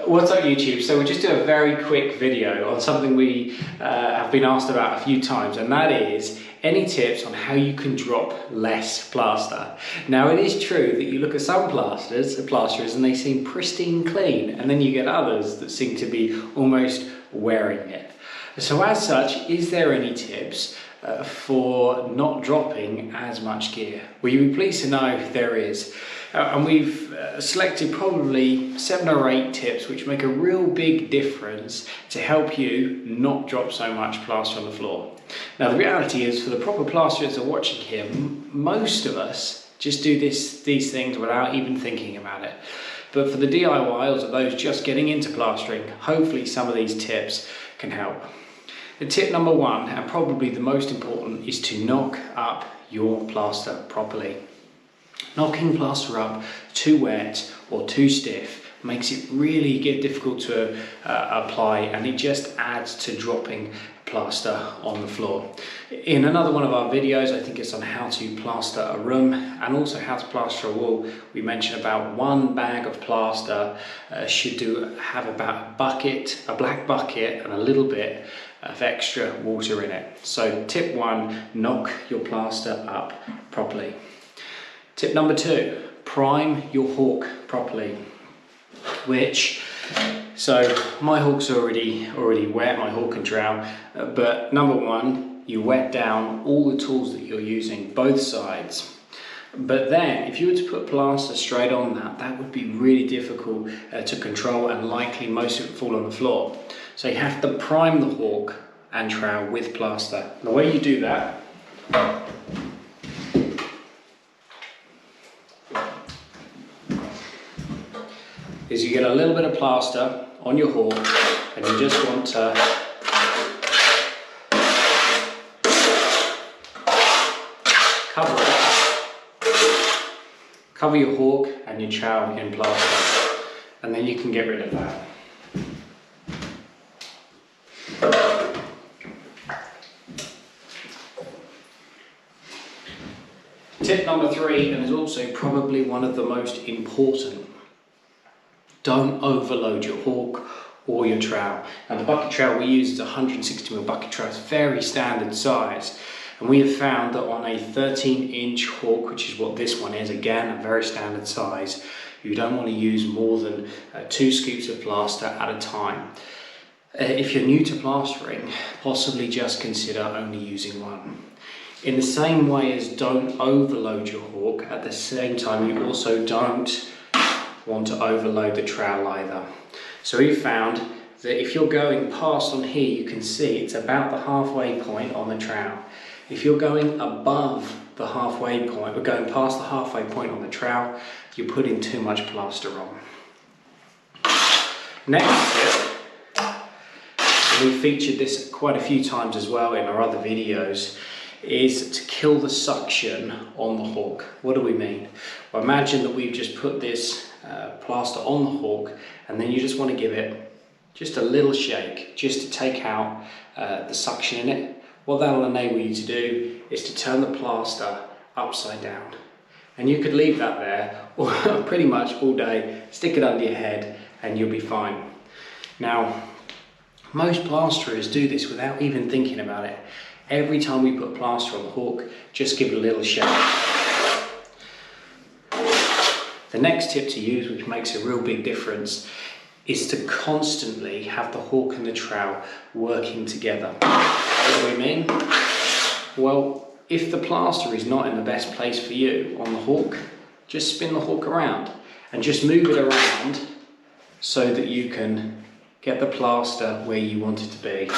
What's up YouTube? So we'll just do a very quick video on something we have been asked about a few times, and that is any tips on how you can drop less plaster. Now it is true that you look at some plasterers and they seem pristine clean, and then you get others that seem to be almost wearing it. So as such, is there any tips for not dropping as much gear? Well, you'll be pleased to know there is. And we've selected probably 7 or 8 tips which make a real big difference to help you not drop so much plaster on the floor. Now the reality is, for the proper plasterers that are watching here, most of us just do these things without even thinking about it. But for the DIYers or those just getting into plastering, hopefully some of these tips can help. The tip number 1, and probably the most important, is to knock up your plaster properly. Knocking plaster up too wet or too stiff makes it really difficult to apply, and it just adds to dropping plaster on the floor. In another one of our videos, I think it's on how to plaster a room and also how to plaster a wall, we mentioned about 1 bag of plaster should have about a black bucket and a little bit of extra water in it. So tip 1, knock your plaster up properly. Tip number 2, prime your hawk properly. So my hawk's already wet, my hawk and trowel, but number 1, you wet down all the tools that you're using, both sides. But then if you were to put plaster straight on that would be really difficult to control, and likely most of it would fall on the floor. So you have to prime the hawk and trowel with plaster. The way you do that is you get a little bit of plaster on your hawk, and you just want to cover your hawk and your trowel in plaster, and then you can get rid of that. Tip number 3, and is also probably one of the most important: don't overload your hawk or your trowel. And the bucket trowel we use is a 160mm bucket trowel. It's very standard size. And we have found that on a 13-inch hawk, which is what this one is, again, a very standard size, you don't want to use more than 2 scoops of plaster at a time. If you're new to plastering, possibly just consider only using 1. In the same way as don't overload your hawk, at the same time you also don't want to overload the trowel either. So we found that if you're going past on here, you can see it's about the halfway point on the trowel. If you're going above the halfway point, or going past the halfway point on the trowel, you're putting too much plaster on. Next tip, and we featured this quite a few times as well in our other videos, is to kill the suction on the hawk. What do we mean? Well, imagine that we've just put this plaster on the hawk, and then you just want to give it just a little shake just to take out the suction in it. What that'll enable you to do is to turn the plaster upside down, and you could leave that there pretty much all day, stick it under your head, and you'll be fine. Now, most plasterers do this without even thinking about it. Every time we put plaster on the hawk, just give it a little shake. The next tip to use, which makes a real big difference, is to constantly have the hawk and the trowel working together. What do we mean? Well, if the plaster is not in the best place for you on the hawk, just spin the hawk around and just move it around so that you can get the plaster where you want it to be.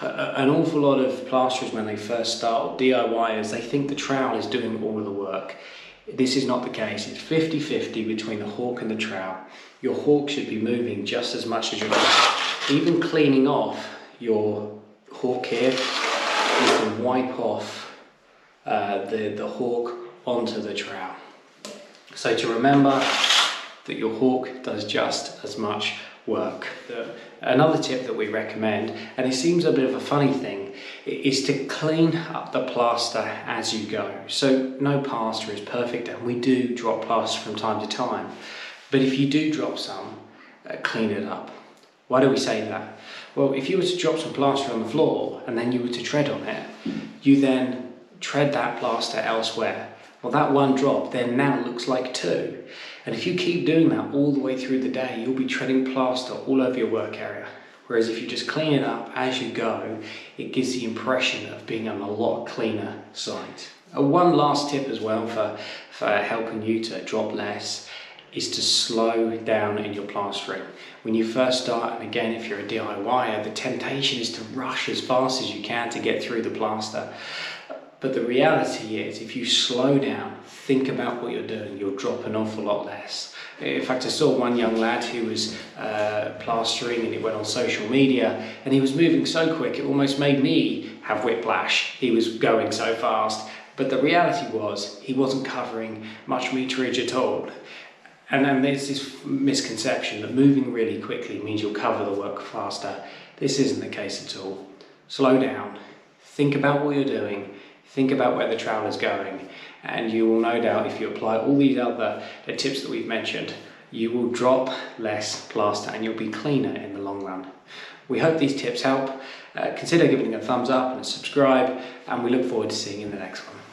An awful lot of plasterers, when they first start, or DIYers, they think the trowel is doing all of the work. This is not the case. It's 50-50 between the hawk and the trowel. Your hawk should be moving just as much as your trowel. Even cleaning off your hawk here, you can wipe off the hawk onto the trowel. So to remember that your hawk does just as much work. Another tip that we recommend, and it seems a bit of a funny thing, is to clean up the plaster as you go. So no plaster is perfect, and we do drop plaster from time to time. But if you do drop some, clean it up. Why do we say that? Well, if you were to drop some plaster on the floor and then you were to tread on it, you then tread that plaster elsewhere. Well, that one drop then now looks like two. And if you keep doing that all the way through the day, you'll be treading plaster all over your work area. Whereas if you just clean it up as you go, it gives the impression of being on a lot cleaner site. One last tip as well for helping you to drop less is to slow down in your plastering. When you first start, and again, if you're a DIYer, the temptation is to rush as fast as you can to get through the plaster. But the reality is, if you slow down, think about what you're doing, you'll drop an awful lot less. In fact, I saw one young lad who was plastering, and he went on social media, and he was moving so quick it almost made me have whiplash. He was going so fast. But the reality was, he wasn't covering much meterage at all. And there's this misconception that moving really quickly means you'll cover the work faster. This isn't the case at all. Slow down, think about what you're doing, think about where the trowel is going, and you will no doubt, if you apply all these other tips that we've mentioned, you will drop less plaster and you'll be cleaner in the long run. We hope these tips help. Consider giving it a thumbs up and a subscribe, and we look forward to seeing you in the next one.